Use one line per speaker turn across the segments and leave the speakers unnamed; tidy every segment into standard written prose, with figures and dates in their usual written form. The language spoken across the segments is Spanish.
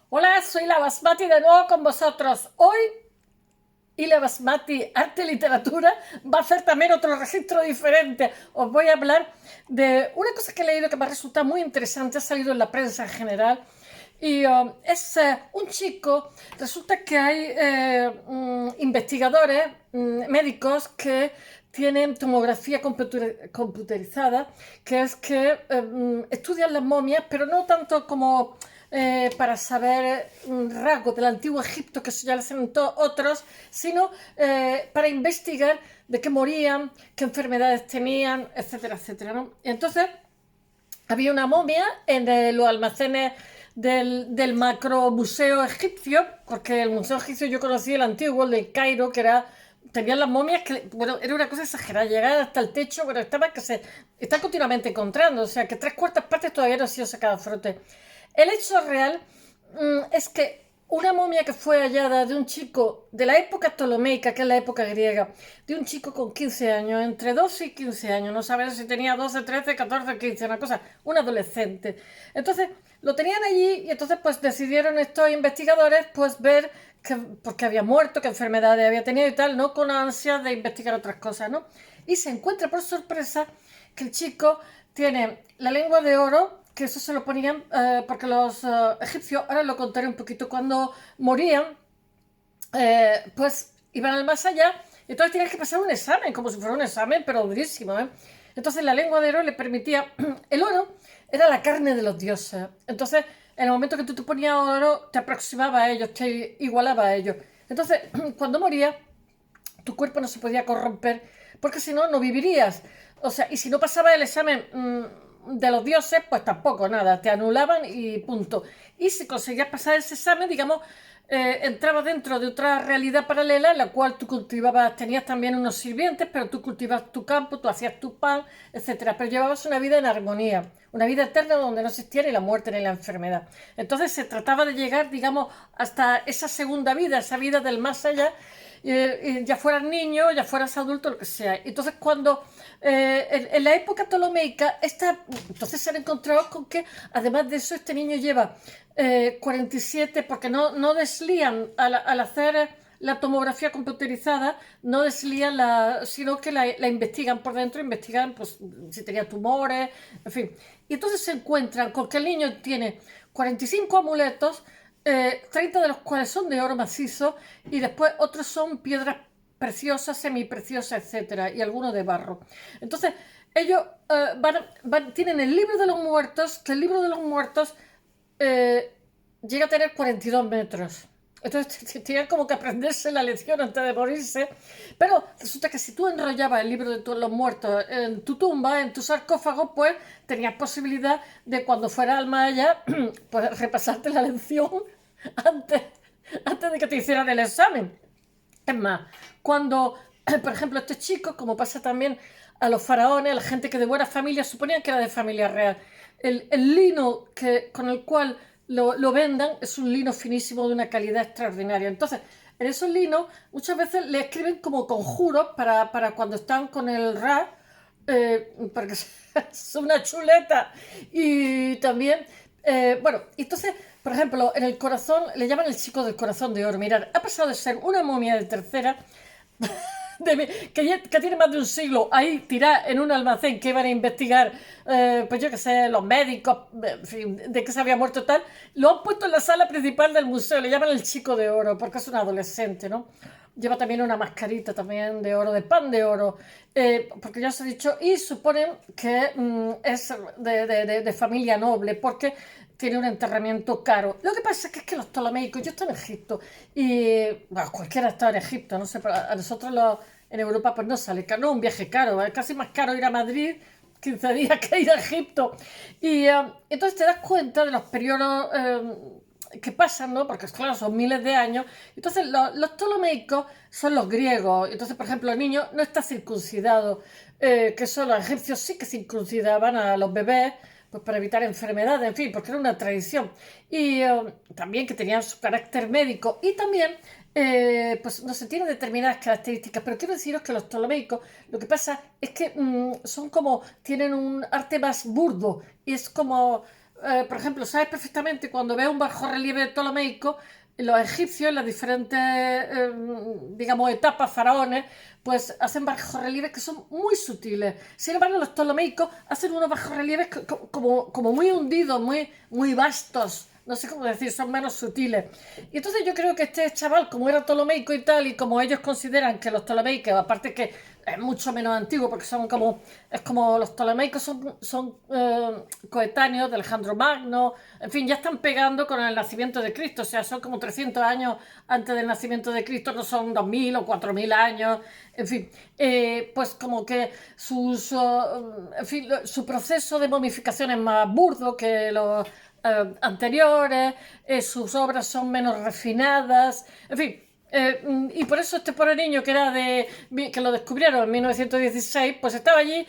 Hola, soy la Basmati de nuevo con vosotros. Hoy la Basmati Arte y Literatura va a hacer también otro registro diferente. Os voy a hablar de una cosa que he leído que me resulta muy interesante, ha salido en la prensa en general. Y es un chico, resulta que hay investigadores médicos que tienen tomografía computerizada, que es que estudian las momias, pero no tanto como para saber rasgos del antiguo Egipto, que eso ya lo hacen otros, sino para investigar de qué morían, qué enfermedades tenían, etcétera, etcétera, ¿no? Y entonces había una momia en los almacenes del macro museo egipcio, porque el museo egipcio yo conocí el antiguo, el del Cairo, que era tenían las momias que, bueno, era una cosa exagerada, llegar hasta el techo, pero estaba que se está continuamente encontrando, o sea que tres cuartas partes todavía no han sido sacadas a frote. El hecho real es que una momia que fue hallada de un chico de la época ptolomeica, que es la época griega, de un chico con 15 años, entre 12 y 15 años, no sabes si tenía 12, 13, 14, 15, una cosa, un adolescente. Entonces, lo tenían allí y entonces pues decidieron estos investigadores pues ver por qué había muerto, qué enfermedades había tenido y tal, no con ansia de investigar otras cosas, ¿no? Y se encuentra por sorpresa que el chico tiene la lengua de oro, que eso se lo ponían porque los egipcios, ahora lo contaré un poquito, cuando morían, pues iban al más allá y entonces tenías que pasar un examen, como si fuera un examen, pero durísimo, ¿eh? Entonces la lengua de oro le permitía, el oro era la carne de los dioses, entonces en el momento que tú te ponías oro te aproximaba a ellos, te igualaba a ellos. Entonces cuando moría tu cuerpo no se podía corromper, porque si no, no vivirías. O sea, y si no pasaba el examen de los dioses, pues tampoco, nada, te anulaban y punto. Y si conseguías pasar ese examen, digamos, entrabas dentro de otra realidad paralela en la cual tú cultivabas, tenías también unos sirvientes, pero tú cultivabas tu campo, tú hacías tu pan, etcétera. Pero llevabas una vida en armonía, una vida eterna donde no existía ni la muerte ni la enfermedad. Entonces se trataba de llegar, digamos, hasta esa segunda vida, esa vida del más allá, ya fueras niño, ya fueras adulto, lo que sea. Entonces, cuando en la época ptolomeica, entonces se han encontrado con que, además de eso, este niño lleva 47, porque no deslían al hacer la tomografía computerizada, no deslían sino que la investigan por dentro, investigan pues, si tenía tumores, en fin. Y entonces se encuentran con que el niño tiene 45 amuletos, 30 de los cuales son de oro macizo y después otros son piedras preciosas, semipreciosas, etcétera, y algunos de barro. Entonces, ellos tienen el libro de los muertos, que el libro de los muertos eh, llega a tener 42 metros. Entonces tenían como que aprenderse la lección antes de morirse. Pero resulta que si tú enrollabas el libro de los muertos en tu tumba, en tu sarcófago, pues tenías posibilidad de cuando fuera al más allá, pues repasarte la lección antes, antes de que te hicieran el examen. Es más, cuando, por ejemplo, estos chicos, como pasa también a los faraones, a la gente que de buena familia, suponían que era de familia real. El lino con el cual lo vendan es un lino finísimo de una calidad extraordinaria. Entonces, en esos linos muchas veces le escriben como conjuros para cuando están con el Ra, porque es una chuleta. Y también, bueno, entonces, por ejemplo, en el corazón, le llaman el chico del corazón de oro. Mirad, ha pasado de ser una momia de tercera que tiene más de un siglo ahí tirada en un almacén que iban a investigar, pues yo qué sé, los médicos, en fin, de que se había muerto tal, lo han puesto en la sala principal del museo, le llaman el chico de oro, porque es un adolescente, ¿no? Lleva también una mascarita también de oro, de pan de oro, porque ya os he dicho, y suponen que es de familia noble, porque tiene un enterramiento caro. Lo que pasa es que los ptolomeicos, yo estoy en Egipto, y bueno, cualquiera está en Egipto, no sé, pero a nosotros en Europa pues no sale caro, no un viaje caro, es casi más caro ir a Madrid 15 días que ir a Egipto. Y entonces te das cuenta de los periodos que pasan, ¿no? Porque claro, son miles de años. Entonces los ptolomeicos son los griegos. Entonces, por ejemplo, el niño no está circuncidado, que eso los egipcios sí que circuncidaban a los bebés pues para evitar enfermedades, en fin, porque era una tradición. Y también que tenían su carácter médico. Y también, pues no se tienen determinadas características, pero quiero deciros que los ptolomeicos, lo que pasa es que son como, tienen un arte más burdo, y es como, por ejemplo, sabes perfectamente cuando ves un bajorrelieve ptolemaico, los egipcios, en las diferentes, digamos, etapas, faraones, pues hacen bajorrelieves que son muy sutiles. Sin embargo, los ptolomeicos hacen unos bajorrelieves como muy hundidos, muy vastos. No sé cómo decir, son menos sutiles. Y entonces yo creo que este chaval, como era ptolomeico y tal, y como ellos consideran que los ptolomeicos, aparte que es mucho menos antiguo, porque es como los ptolomeicos son coetáneos de Alejandro Magno, en fin, ya están pegando con el nacimiento de Cristo, o sea, son como 300 años antes del nacimiento de Cristo, no son 2000 o 4000 años, en fin, pues como que en fin, su proceso de momificación es más burdo que los anteriores, sus obras son menos refinadas, en fin. Y por eso este pobre niño que lo descubrieron en 1916, pues estaba allí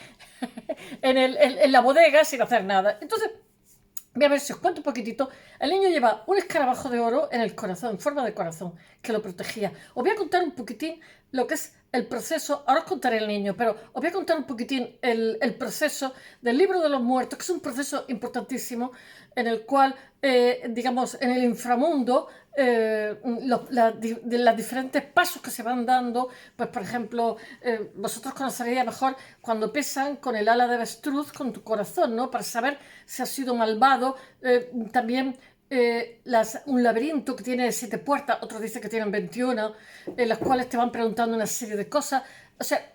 en la bodega sin hacer nada. Entonces, voy a ver si os cuento un poquitito. El niño lleva un escarabajo de oro en el corazón, en forma de corazón, que lo protegía. Os voy a contar un poquitín lo que es el proceso. Ahora os contaré el niño, pero os voy a contar un poquitín el proceso del libro de los muertos, que es un proceso importantísimo en el cual, digamos, en el inframundo, de los diferentes pasos que se van dando, pues por ejemplo, vosotros conoceréis mejor cuando pesan con el ala de avestruz con tu corazón, ¿no? Para saber si has sido malvado. También un laberinto que tiene 7 puertas, otros dicen que tienen 21, en las cuales te van preguntando una serie de cosas. O sea,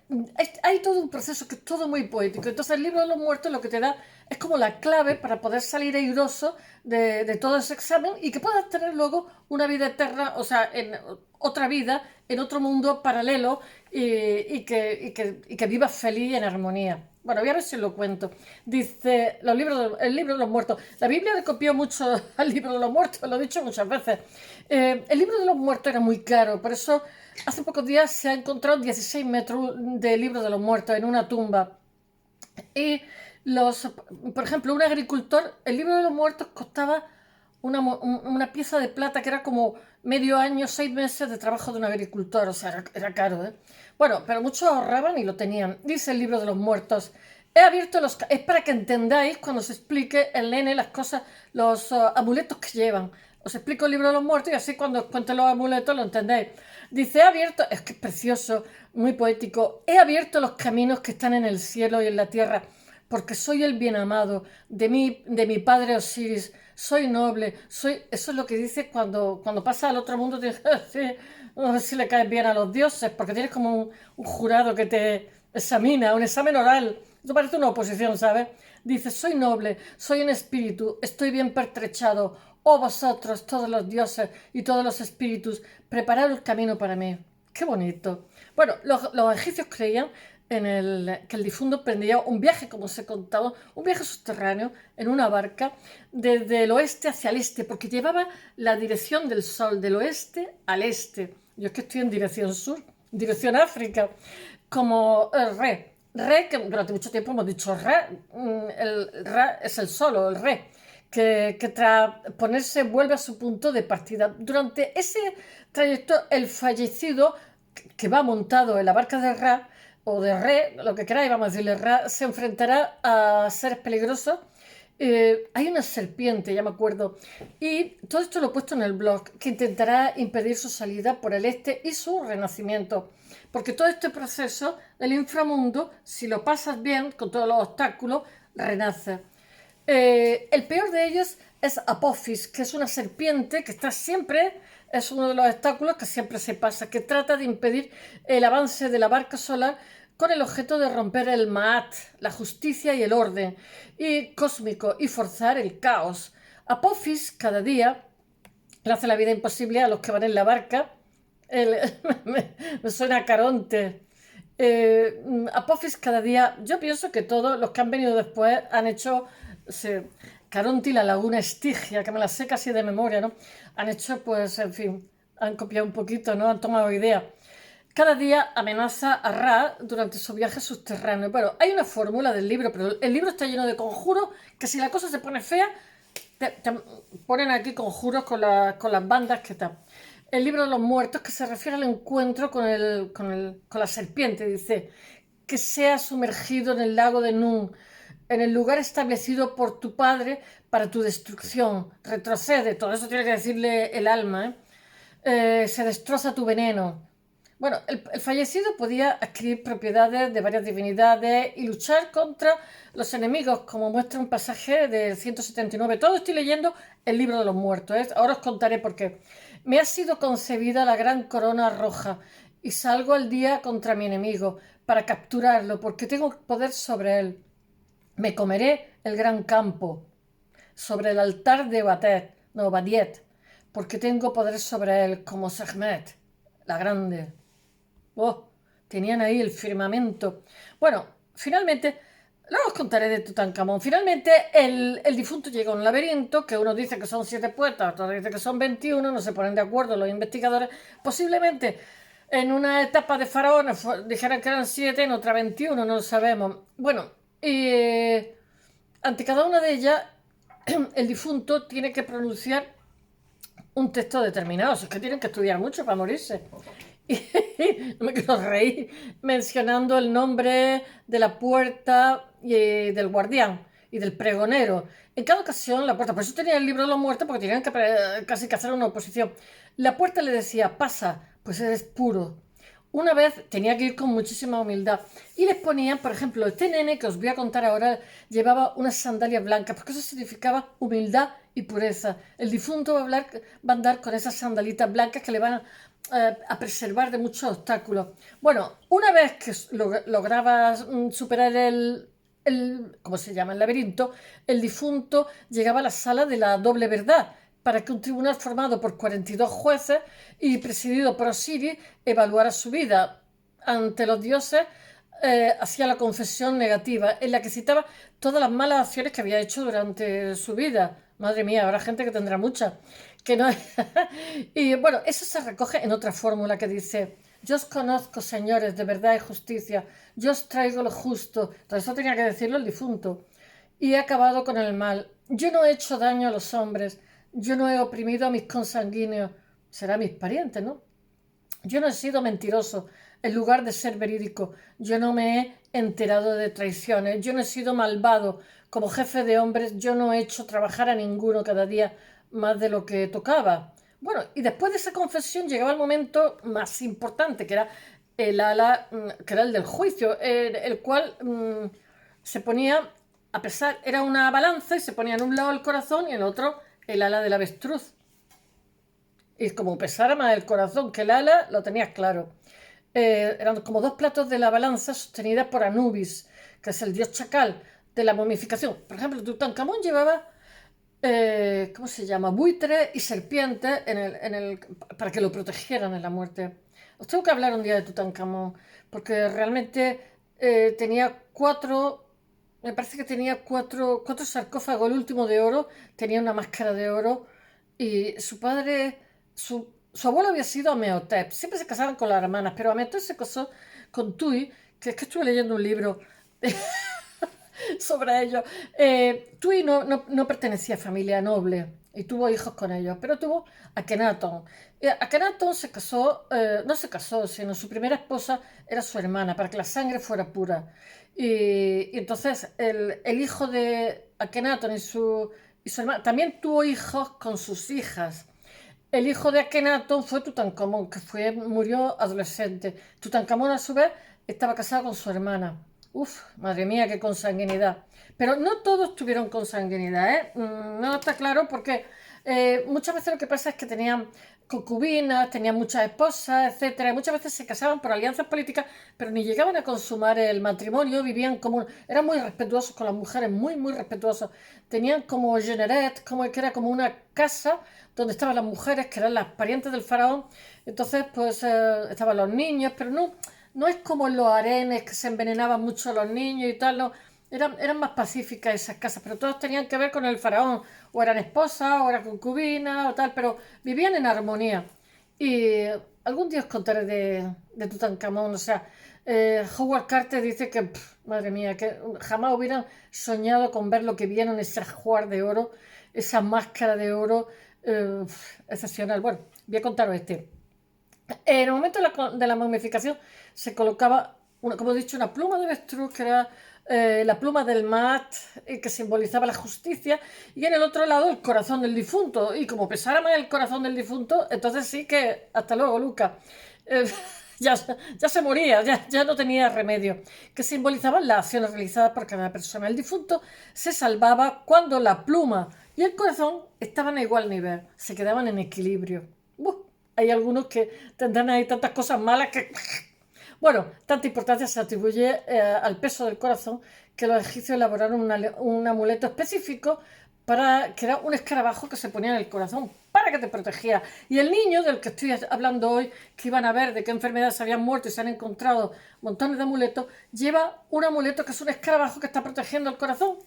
hay todo un proceso que es todo muy poético. Entonces el libro de los muertos lo que te da es como la clave para poder salir airoso de todo ese examen y que puedas tener luego una vida eterna, o sea, en otra vida, en otro mundo paralelo y que vivas feliz en armonía. Bueno, voy a ver si lo cuento. Dice el libro de los muertos. La Biblia le copió mucho al libro de los muertos, lo he dicho muchas veces. El libro de los muertos era muy caro, por eso hace pocos días se ha encontrado 16 metros de libro de los muertos en una tumba. Y por ejemplo, un agricultor, el libro de los muertos costaba una pieza de plata que era como medio año, 6 meses de trabajo de un agricultor, o sea, era caro, ¿eh? Bueno, pero muchos ahorraban y lo tenían. Dice el libro de los muertos. Es para que entendáis cuando se explique el nene las cosas, los amuletos que llevan. Os explico el libro de los muertos y así cuando os cuente los amuletos lo entendéis. Dice, he abierto, es que es precioso, muy poético, he abierto los caminos que están en el cielo y en la tierra, porque soy el bien amado de mi padre Osiris, soy noble, eso es lo que dice cuando pasa al otro mundo, te dice, a ver si le caes bien a los dioses, porque tienes como un jurado que te examina, un examen oral. Esto parece una oposición, ¿sabes? Dice, soy noble, soy un espíritu, estoy bien pertrechado. Oh vosotros, todos los dioses y todos los espíritus, preparad el camino para mí. ¡Qué bonito! Bueno, los egipcios creían que el difunto emprendía un viaje, como os he contado, un viaje subterráneo en una barca desde el oeste hacia el este, porque llevaba la dirección del sol, del oeste al este. Yo es que estoy en dirección sur, dirección África, como el Re. Re, que durante mucho tiempo hemos dicho Re, el Re es el sol o el Re, que tras ponerse vuelve a su punto de partida. Durante ese trayecto, el fallecido que va montado en la barca de Ra, o de Re, lo que queráis, vamos a decirle Ra, se enfrentará a seres peligrosos. Hay una serpiente, ya me acuerdo, y todo esto lo he puesto en el blog, que intentará impedir su salida por el este y su renacimiento. Porque todo este proceso del inframundo, si lo pasas bien, con todos los obstáculos, renace. El peor de ellos es Apophis, que es una serpiente que está siempre, es uno de los obstáculos que siempre se pasa, que trata de impedir el avance de la barca solar con el objeto de romper el Ma'at, la justicia y el orden y cósmico, y forzar el caos. Apophis cada día le hace la vida imposible a los que van en la barca. Me suena a Caronte. Apophis cada día, yo pienso que todos los que han venido después han hecho Caronte y la laguna Estigia, que me la sé casi de memoria, ¿no? Han hecho, pues, en fin, han copiado un poquito, ¿no? Han tomado idea. Cada día amenaza a Ra durante su viaje subterráneo. Bueno, hay una fórmula del libro, pero el libro está lleno de conjuros que si la cosa se pone fea, te ponen aquí conjuros con las bandas que están. El libro de los muertos, que se refiere al encuentro con la serpiente, dice que sea sumergido en el lago de Nun, en el lugar establecido por tu padre para tu destrucción, retrocede, todo eso tiene que decirle el alma, se destroza tu veneno. Bueno, el fallecido podía adquirir propiedades de varias divinidades y luchar contra los enemigos, como muestra un pasaje del 179. Todo estoy leyendo el libro de los muertos, ¿eh? Ahora os contaré por qué. Me ha sido concebida la gran corona roja y salgo al día contra mi enemigo para capturarlo, porque tengo poder sobre él. Me comeré el gran campo sobre el altar de Badiet, porque tengo poder sobre él como Sekhmet, la grande. Oh, tenían ahí el firmamento. Bueno, finalmente, luego os contaré de Tutankamón. Finalmente, el difunto llega a un laberinto que uno dice que son 7 puertas, otro dice que son 21, no se ponen de acuerdo los investigadores. Posiblemente en una etapa de faraones dijeran que eran 7, en otra 21, no lo sabemos. Bueno, y ante cada una de ellas, el difunto tiene que pronunciar un texto determinado. Es que tienen que estudiar mucho para morirse. Y no me quiero reír mencionando el nombre de la puerta y del guardián y del pregonero. En cada ocasión, la puerta, por eso tenía el libro de los muertos, porque tenían que casi que hacer una oposición. La puerta le decía, pasa, pues eres puro. Una vez tenía que ir con muchísima humildad y les ponían, por ejemplo, este nene que os voy a contar ahora llevaba unas sandalias blancas porque eso significaba humildad y pureza. El difunto va a andar con esas sandalitas blancas que le van a preservar de muchos obstáculos. Bueno, una vez que lograbas superar ¿cómo se llama? El laberinto, el difunto llegaba a la sala de la doble verdad, para que un tribunal formado por 42 jueces y presidido por Osiris evaluara su vida ante los dioses. Hacía la confesión negativa, en la que citaba todas las malas acciones que había hecho durante su vida. Madre mía, habrá gente que tendrá muchas. Que no. Y bueno, eso se recoge en otra fórmula que dice: yo os conozco, señores, de verdad y justicia, yo os traigo lo justo. Entonces eso tenía que decirlo el difunto. Y he acabado con el mal. Yo no he hecho daño a los hombres, yo no he oprimido a mis consanguíneos, será mis parientes, ¿no? Yo no he sido mentiroso en lugar de ser verídico, yo no me he enterado de traiciones, yo no he sido malvado como jefe de hombres, yo no he hecho trabajar a ninguno cada día más de lo que tocaba. Bueno, y después de esa confesión llegaba el momento más importante, que era el ala, que era el del juicio, el cual se ponía, a pesar, era una balanza y se ponía en un lado el corazón y en el otro el ala del avestruz. Y como pesara más el corazón que el ala, lo tenías claro. Eran como dos platos de la balanza sostenida por Anubis, que es el dios chacal de la momificación. Por ejemplo, Tutankamón llevaba, ¿cómo se llama? Buitres y serpientes para que lo protegieran en la muerte. Os tengo que hablar un día de Tutankamón, porque realmente tenía me parece que tenía cuatro sarcófagos, el último de oro, tenía una máscara de oro, y su padre, su abuelo había sido Amenhotep, siempre se casaban con las hermanas, pero Amenhotep se casó con Tui, que es que estuve leyendo un libro sobre ellos. Tui no pertenecía a familia noble y tuvo hijos con ellos, pero tuvo a Kenatón. Akenatón se casó, no se casó, sino su primera esposa era su hermana, para que la sangre fuera pura. Y entonces el hijo de Akenatón y su hermana también tuvo hijos con sus hijas. El hijo de Akenatón fue Tutankamón, que murió adolescente. Tutankamón, a su vez, estaba casado con su hermana. Uf, madre mía, qué consanguinidad. Pero no todos tuvieron consanguinidad, ¿eh? No está claro porque muchas veces lo que pasa es que tenían concubinas, tenían muchas esposas, etcétera. Y muchas veces se casaban por alianzas políticas, pero ni llegaban a consumar el matrimonio, vivían como... Eran muy respetuosos con las mujeres, muy, muy respetuosos. Tenían como generet, que era como una casa donde estaban las mujeres, que eran las parientes del faraón. Entonces, pues estaban los niños, pero no es como en los harenes que se envenenaban mucho los niños y tal, no. Eran más pacíficas esas casas, pero todos tenían que ver con el faraón. O eran esposas, o eran concubinas, o tal, pero vivían en armonía. Y algún día os contaré de Tutankamón. O sea, Howard Carter dice que, madre mía, que jamás hubieran soñado con ver lo que vieron, ese ajuar de oro, esa máscara de oro, excepcional. Bueno, voy a contaros este. En el momento de la momificación se colocaba como he dicho, una pluma de avestruz, que era la pluma del Maat, que simbolizaba la justicia, y en el otro lado el corazón del difunto. Y como pesara más el corazón del difunto, entonces sí que hasta luego, Luca. Eh, ya, ya se moría, ya no tenía remedio. Que simbolizaba las acciones realizadas por cada persona. El difunto se salvaba cuando la pluma y el corazón estaban a igual nivel, se quedaban en equilibrio. Hay algunos que tendrán ahí tantas cosas malas que... Bueno, tanta importancia se atribuye al peso del corazón que los egipcios elaboraron un amuleto específico que era un escarabajo que se ponía en el corazón para que te protegiera. Y el niño del que estoy hablando hoy, que iban a ver de qué enfermedades se habían muerto y se han encontrado montones de amuletos, lleva un amuleto que es un escarabajo que está protegiendo el corazón.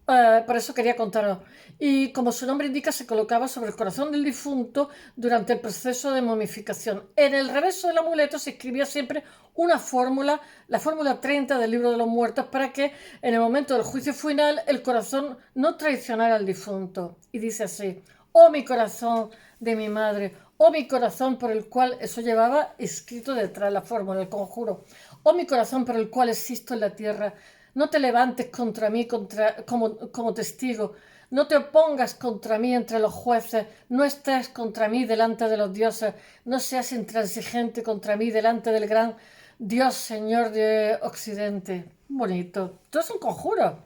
Por eso quería contaros. Y como su nombre indica, se colocaba sobre el corazón del difunto durante el proceso de momificación. En el reverso del amuleto se escribía siempre una fórmula, la fórmula 30 del libro de los muertos, para que en el momento del juicio final el corazón no traicionara al difunto. Y dice así: oh mi corazón de mi madre, oh mi corazón por el cual, eso llevaba escrito detrás la fórmula, el conjuro, oh mi corazón por el cual existo en la tierra, no te levantes contra mí como testigo, no te opongas contra mí entre los jueces, no estés contra mí delante de los dioses, no seas intransigente contra mí delante del gran Dios Señor de Occidente. Bonito. Todo es un conjuro.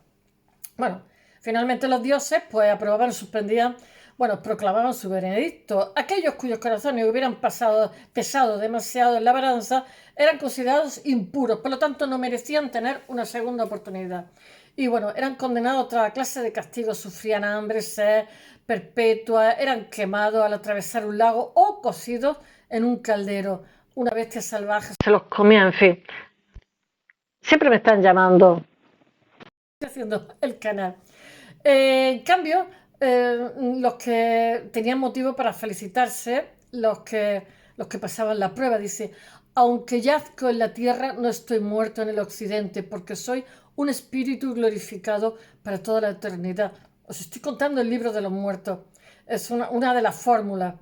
Bueno, finalmente los dioses pues aprobaban, suspendían, bueno, proclamaban su veredicto. Aquellos cuyos corazones hubieran pesado demasiado en la balanza eran considerados impuros, por lo tanto no merecían tener una segunda oportunidad. Y bueno, eran condenados a toda clase de castigos, sufrían hambre, sed perpetua, eran quemados al atravesar un lago o cocidos en un caldero. Una bestia salvaje se los comía, en fin. Siempre me están llamando. Estoy haciendo el canal. En cambio, los que tenían motivo para felicitarse, los que pasaban la prueba, dice: aunque yazco en la tierra, no estoy muerto en el occidente, porque soy un espíritu glorificado para toda la eternidad. Os estoy contando el libro de los muertos. Es una de las fórmulas.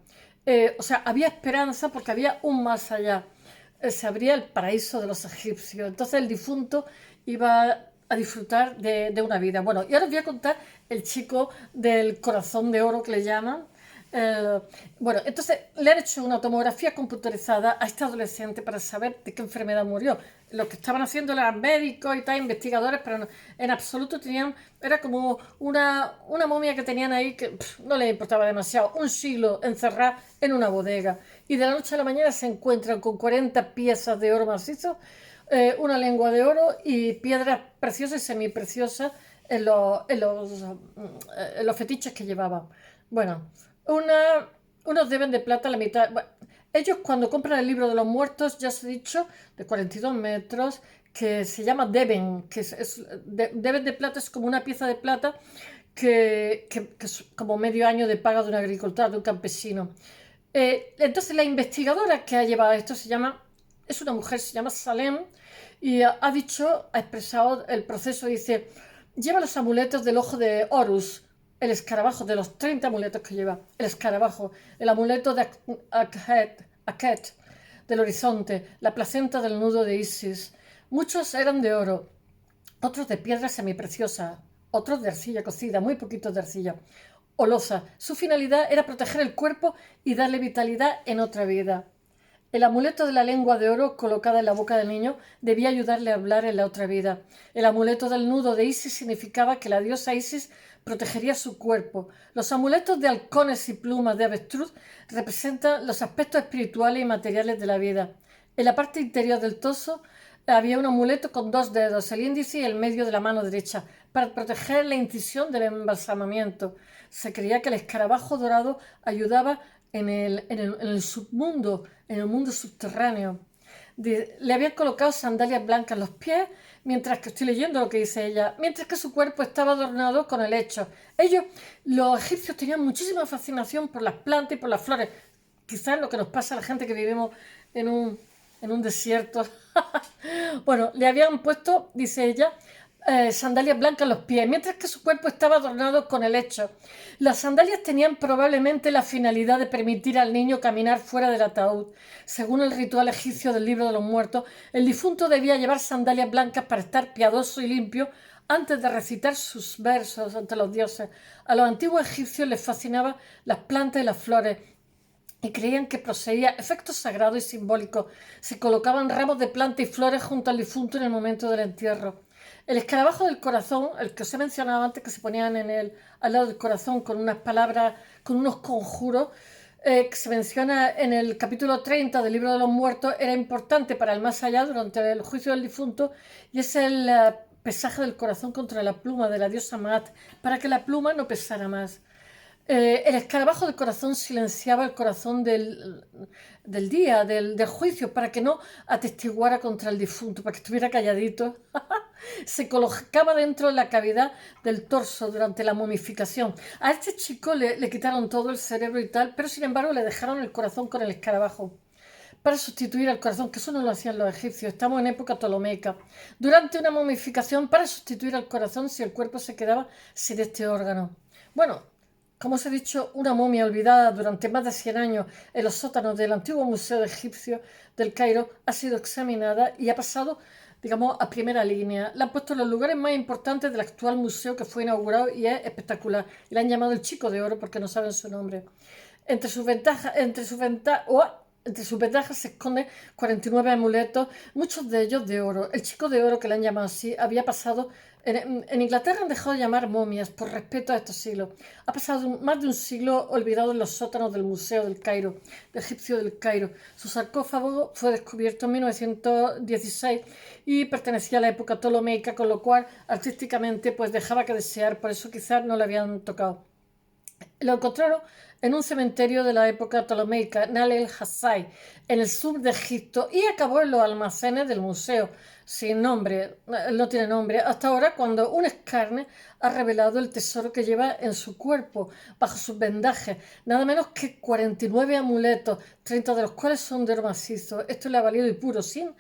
O sea, había esperanza porque había un más allá. Se abría el paraíso de los egipcios. Entonces el difunto iba a disfrutar de una vida. Bueno, y ahora os voy a contar el chico del corazón de oro que le llaman. Bueno, entonces le han hecho una tomografía computarizada a este adolescente para saber de qué enfermedad murió. Lo que estaban haciendo eran médicos y tal, investigadores, pero no, en absoluto era como una momia que tenían ahí que no les importaba demasiado. Un siglo encerrada en una bodega. Y de la noche a la mañana se encuentran con 40 piezas de oro macizo, una lengua de oro y piedras preciosas y semipreciosas en los fetiches que llevaban. Bueno, unos deben de plata la mitad. Bueno, ellos cuando compran el libro de los muertos, ya os he dicho, de 42 metros, que se llama Deben, Deben de plata es como una pieza de plata que es como medio año de paga de un agricultor, de un campesino. Entonces la investigadora que ha llevado esto es una mujer, se llama Salem, y ha expresado el proceso, dice: lleva los amuletos del ojo de Horus, el escarabajo, de los 30 amuletos que lleva, el escarabajo, el amuleto de Akhet, del horizonte, la placenta del nudo de Isis. Muchos eran de oro, otros de piedra semipreciosa, otros de arcilla cocida, muy poquitos de arcilla, o loza. Su finalidad era proteger el cuerpo y darle vitalidad en otra vida. El amuleto de la lengua de oro colocada en la boca del niño debía ayudarle a hablar en la otra vida. El amuleto del nudo de Isis significaba que la diosa Isis protegería su cuerpo. Los amuletos de halcones y plumas de avestruz representan los aspectos espirituales y materiales de la vida. En la parte interior del torso había un amuleto con 2 dedos, el índice y el medio de la mano derecha, para proteger la incisión del embalsamamiento. Se creía que el escarabajo dorado ayudaba en el submundo, en el mundo subterráneo. Le habían colocado sandalias blancas en los pies, mientras que estoy leyendo lo que dice ella, mientras que su cuerpo estaba adornado con helechos. Los egipcios, tenían muchísima fascinación por las plantas y por las flores. Quizás lo que nos pasa a la gente que vivimos en un desierto. Bueno, le habían puesto, dice ella, sandalias blancas en los pies, mientras que su cuerpo estaba adornado con helechos. Las sandalias tenían probablemente la finalidad de permitir al niño caminar fuera del ataúd. Según el ritual egipcio del libro de los muertos, el difunto debía llevar sandalias blancas para estar piadoso y limpio antes de recitar sus versos ante los dioses. A los antiguos egipcios les fascinaban las plantas y las flores y creían que poseía efectos sagrados y simbólicos. Se colocaban ramos de plantas y flores junto al difunto en el momento del entierro. El escarabajo del corazón, el que os he mencionado antes, que se ponían al lado del corazón con unas palabras, con unos conjuros, que se menciona en el capítulo 30 del libro de los muertos, era importante para el más allá durante el juicio del difunto, y es el pesaje del corazón contra la pluma de la diosa Maat, para que la pluma no pesara más. El escarabajo del corazón silenciaba el corazón del día, del juicio, para que no atestiguara contra el difunto, para que estuviera calladito. Se colocaba dentro de la cavidad del torso durante la momificación. A este chico le quitaron todo el cerebro y tal, pero sin embargo le dejaron el corazón con el escarabajo para sustituir al corazón, que eso no lo hacían los egipcios, estamos en época ptolomeica. Durante una momificación, para sustituir al corazón si el cuerpo se quedaba sin este órgano. Bueno, como os he dicho, una momia olvidada durante más de 100 años en los sótanos del antiguo Museo Egipcio del Cairo ha sido examinada y ha pasado, digamos, a primera línea. La han puesto en los lugares más importantes del actual museo que fue inaugurado y es espectacular. Y la han llamado el Chico de Oro porque no saben su nombre. Entre sus ventajas se esconden 49 amuletos, muchos de ellos de oro. El Chico de Oro, que le han llamado así, había pasado... En Inglaterra han dejado de llamar momias por respeto a estos siglos. Ha pasado más de un siglo olvidado en los sótanos del Museo del Cairo, del Egipcio del Cairo. Su sarcófago fue descubierto en 1916 y pertenecía a la época ptolomeica, con lo cual artísticamente pues dejaba que desear, por eso quizás no le habían tocado. Lo encontraron en un cementerio de la época ptolomeica, Nal el-Hassai, en el sur de Egipto, y acabó en los almacenes del museo, sin nombre, no tiene nombre, hasta ahora, cuando un escarne ha revelado el tesoro que lleva en su cuerpo, bajo sus vendajes, nada menos que 49 amuletos, 30 de los cuales son de oro macizo. Esto le ha valido y puro, sin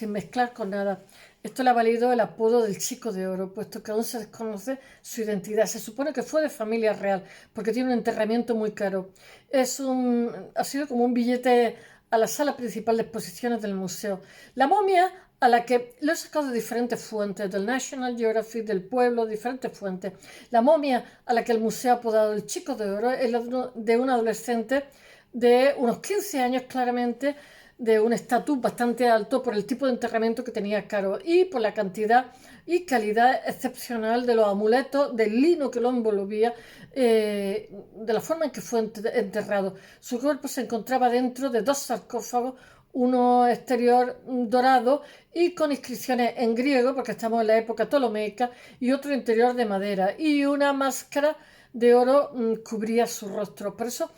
mezclar con nada. Esto le ha valido el apodo del Chico de Oro, puesto que aún se desconoce su identidad. Se supone que fue de familia real, porque tiene un enterramiento muy caro. Ha sido como un billete a la sala principal de exposiciones del museo. La momia, a la que lo he sacado de diferentes fuentes, del National Geographic, del Pueblo, diferentes fuentes. La momia a la que el museo ha apodado el Chico de Oro es la de un adolescente de unos 15 años, claramente, de un estatus bastante alto por el tipo de enterramiento que tenía caro y por la cantidad y calidad excepcional de los amuletos, del lino que lo envolvía, de la forma en que fue enterrado. Su cuerpo se encontraba dentro de 2 sarcófagos, uno exterior dorado y con inscripciones en griego, porque estamos en la época ptolomeica, y otro interior de madera, y una máscara de oro cubría su rostro. Por eso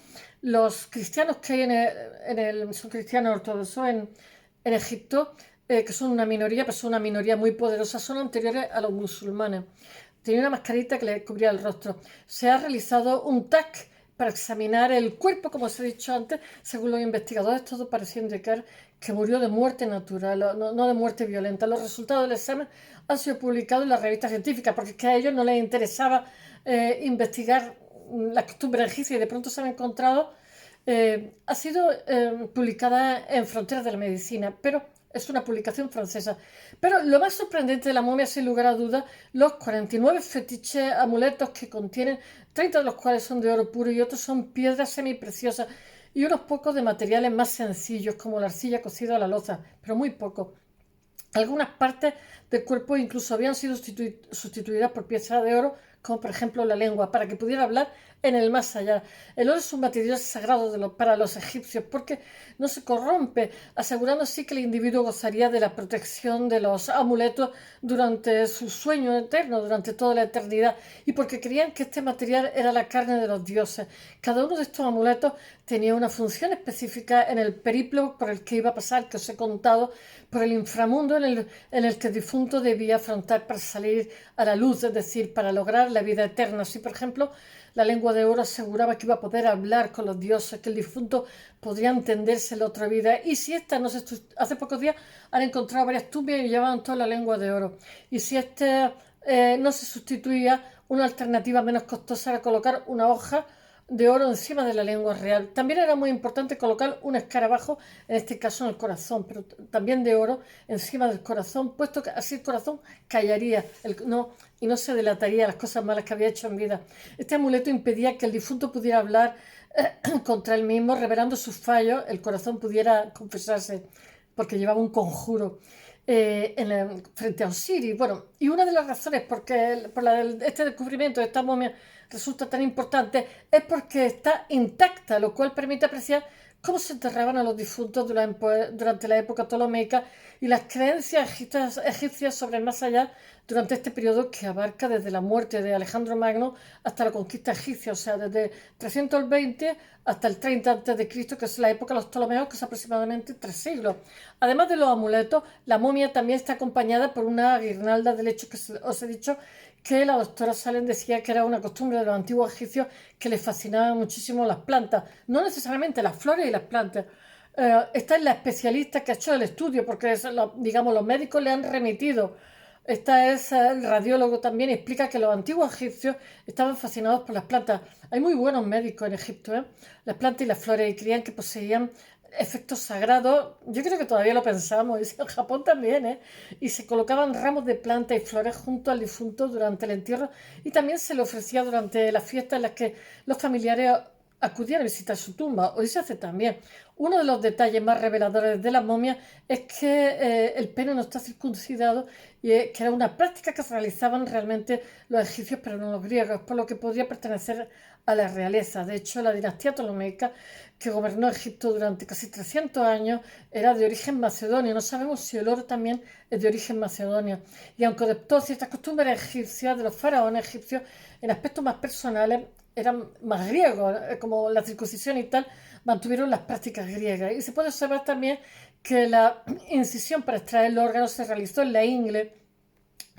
los cristianos que hay son cristianos ortodoxos en Egipto, que son una minoría, pero son una minoría muy poderosa, son anteriores a los musulmanes. Tenía una mascarita que le cubría el rostro. Se ha realizado un TAC para examinar el cuerpo, como os he dicho antes. Según los investigadores, todo parecía indicar que murió de muerte natural, no de muerte violenta. Los resultados del examen han sido publicados en la revista científica, porque es que a ellos no les interesaba investigar la costumbre egipcia y de pronto se han encontrado. Ha sido publicada en Fronteras de la Medicina, pero es una publicación francesa. Pero lo más sorprendente de la momia, sin lugar a dudas, los 49 fetiches amuletos que contienen, 30 de los cuales son de oro puro y otros son piedras semipreciosas y unos pocos de materiales más sencillos, como la arcilla cocida a la loza, pero muy poco. Algunas partes del cuerpo incluso habían sido sustituidas por piezas de oro, como por ejemplo la lengua, para que pudiera hablar en el más allá. El oro es un material sagrado para los egipcios porque no se corrompe, asegurando así que el individuo gozaría de la protección de los amuletos durante su sueño eterno, durante toda la eternidad, y porque creían que este material era la carne de los dioses. Cada uno de estos amuletos tenía una función específica en el periplo por el que iba a pasar, que os he contado, por el inframundo en el que el difunto debía afrontar para salir a la luz, es decir, para lograr la vida eterna. Así, por ejemplo, la lengua de oro aseguraba que iba a poder hablar con los dioses, que el difunto podría entenderse en la otra vida. Y si esta no se... Hace pocos días han encontrado varias tumbas y llevaban toda la lengua de oro. Y si este no se sustituía, una alternativa menos costosa era colocar una hoja de oro encima de la lengua real. También era muy importante colocar un escarabajo, en este caso en el corazón, pero también de oro encima del corazón, puesto que así el corazón callaría y no se delataría las cosas malas que había hecho en vida. Este amuleto impedía que el difunto pudiera hablar contra él mismo, revelando sus fallos, el corazón pudiera confesarse, porque llevaba un conjuro. Frente a Osiris. Bueno, y una de las razones por este descubrimiento de esta momia resulta tan importante es porque está intacta, lo cual permite apreciar cómo se enterraban a los difuntos durante la época ptolomeica y las creencias egipcias sobre el más allá durante este periodo que abarca desde la muerte de Alejandro Magno hasta la conquista egipcia, o sea, desde 320 hasta el 30 a.C., que es la época de los Ptolomeos, que es aproximadamente 3 siglos. Además de los amuletos, la momia también está acompañada por una guirnalda de lecho que os he dicho que la doctora Salen decía que era una costumbre de los antiguos egipcios que les fascinaban muchísimo las plantas, no necesariamente las flores y las plantas. Esta es la especialista que ha hecho el estudio, porque digamos, los médicos le han remitido. Esta es el radiólogo también y explica que los antiguos egipcios estaban fascinados por las plantas. Hay muy buenos médicos en Egipto, ¿eh? Las plantas y las flores, y creían que poseían efectos sagrados. Yo creo que todavía lo pensamos, y en Japón también, ¿eh? Y se colocaban ramos de plantas y flores junto al difunto durante el entierro, y también se le ofrecía durante las fiestas en las que los familiares acudían a visitar su tumba. Hoy se hace también. Uno de los detalles más reveladores de la momia es que el pene no está circuncidado, y que era una práctica que realizaban realmente los egipcios, pero no los griegos, por lo que podría pertenecer a la realeza. De hecho, la dinastía ptolomeica, que gobernó Egipto durante casi 300 años, era de origen macedonio. No sabemos si el oro también es de origen macedonio. Y aunque adoptó ciertas costumbres egipcias de los faraones egipcios, en aspectos más personales eran más griegos, como la circuncisión y tal, mantuvieron las prácticas griegas. Y se puede observar también que la incisión para extraer el órgano se realizó en la ingle,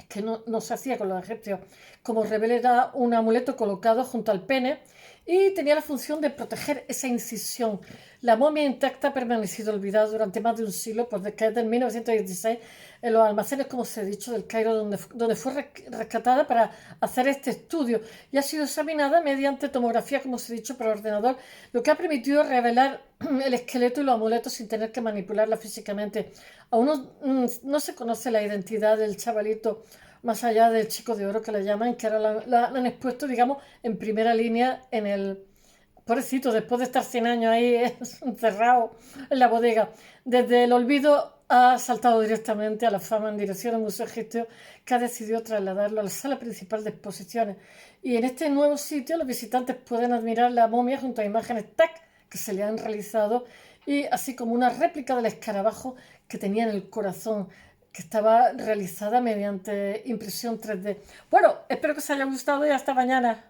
que no se hacía con los egipcios. Como revela un amuleto colocado junto al pene, y tenía la función de proteger esa incisión. La momia intacta ha permanecido olvidada durante más de un siglo, pues desde el 1916 en los almacenes, como os he dicho, del Cairo, donde fue rescatada para hacer este estudio, y ha sido examinada mediante tomografía, como os he dicho, por ordenador, lo que ha permitido revelar el esqueleto y los amuletos sin tener que manipularla físicamente. Aún no se conoce la identidad del chavalito, más allá del chico de oro que le llaman, que ahora la han expuesto, digamos, en primera línea en el... Pobrecito, después de estar 100 años ahí encerrado en la bodega. Desde el olvido ha saltado directamente a la fama en dirección al Museo Egipcio, que ha decidido trasladarlo a la sala principal de exposiciones. Y en este nuevo sitio los visitantes pueden admirar la momia junto a imágenes TAC que se le han realizado, y así como una réplica del escarabajo que tenía en el corazón, que estaba realizada mediante impresión 3D. Bueno, espero que os haya gustado y hasta mañana.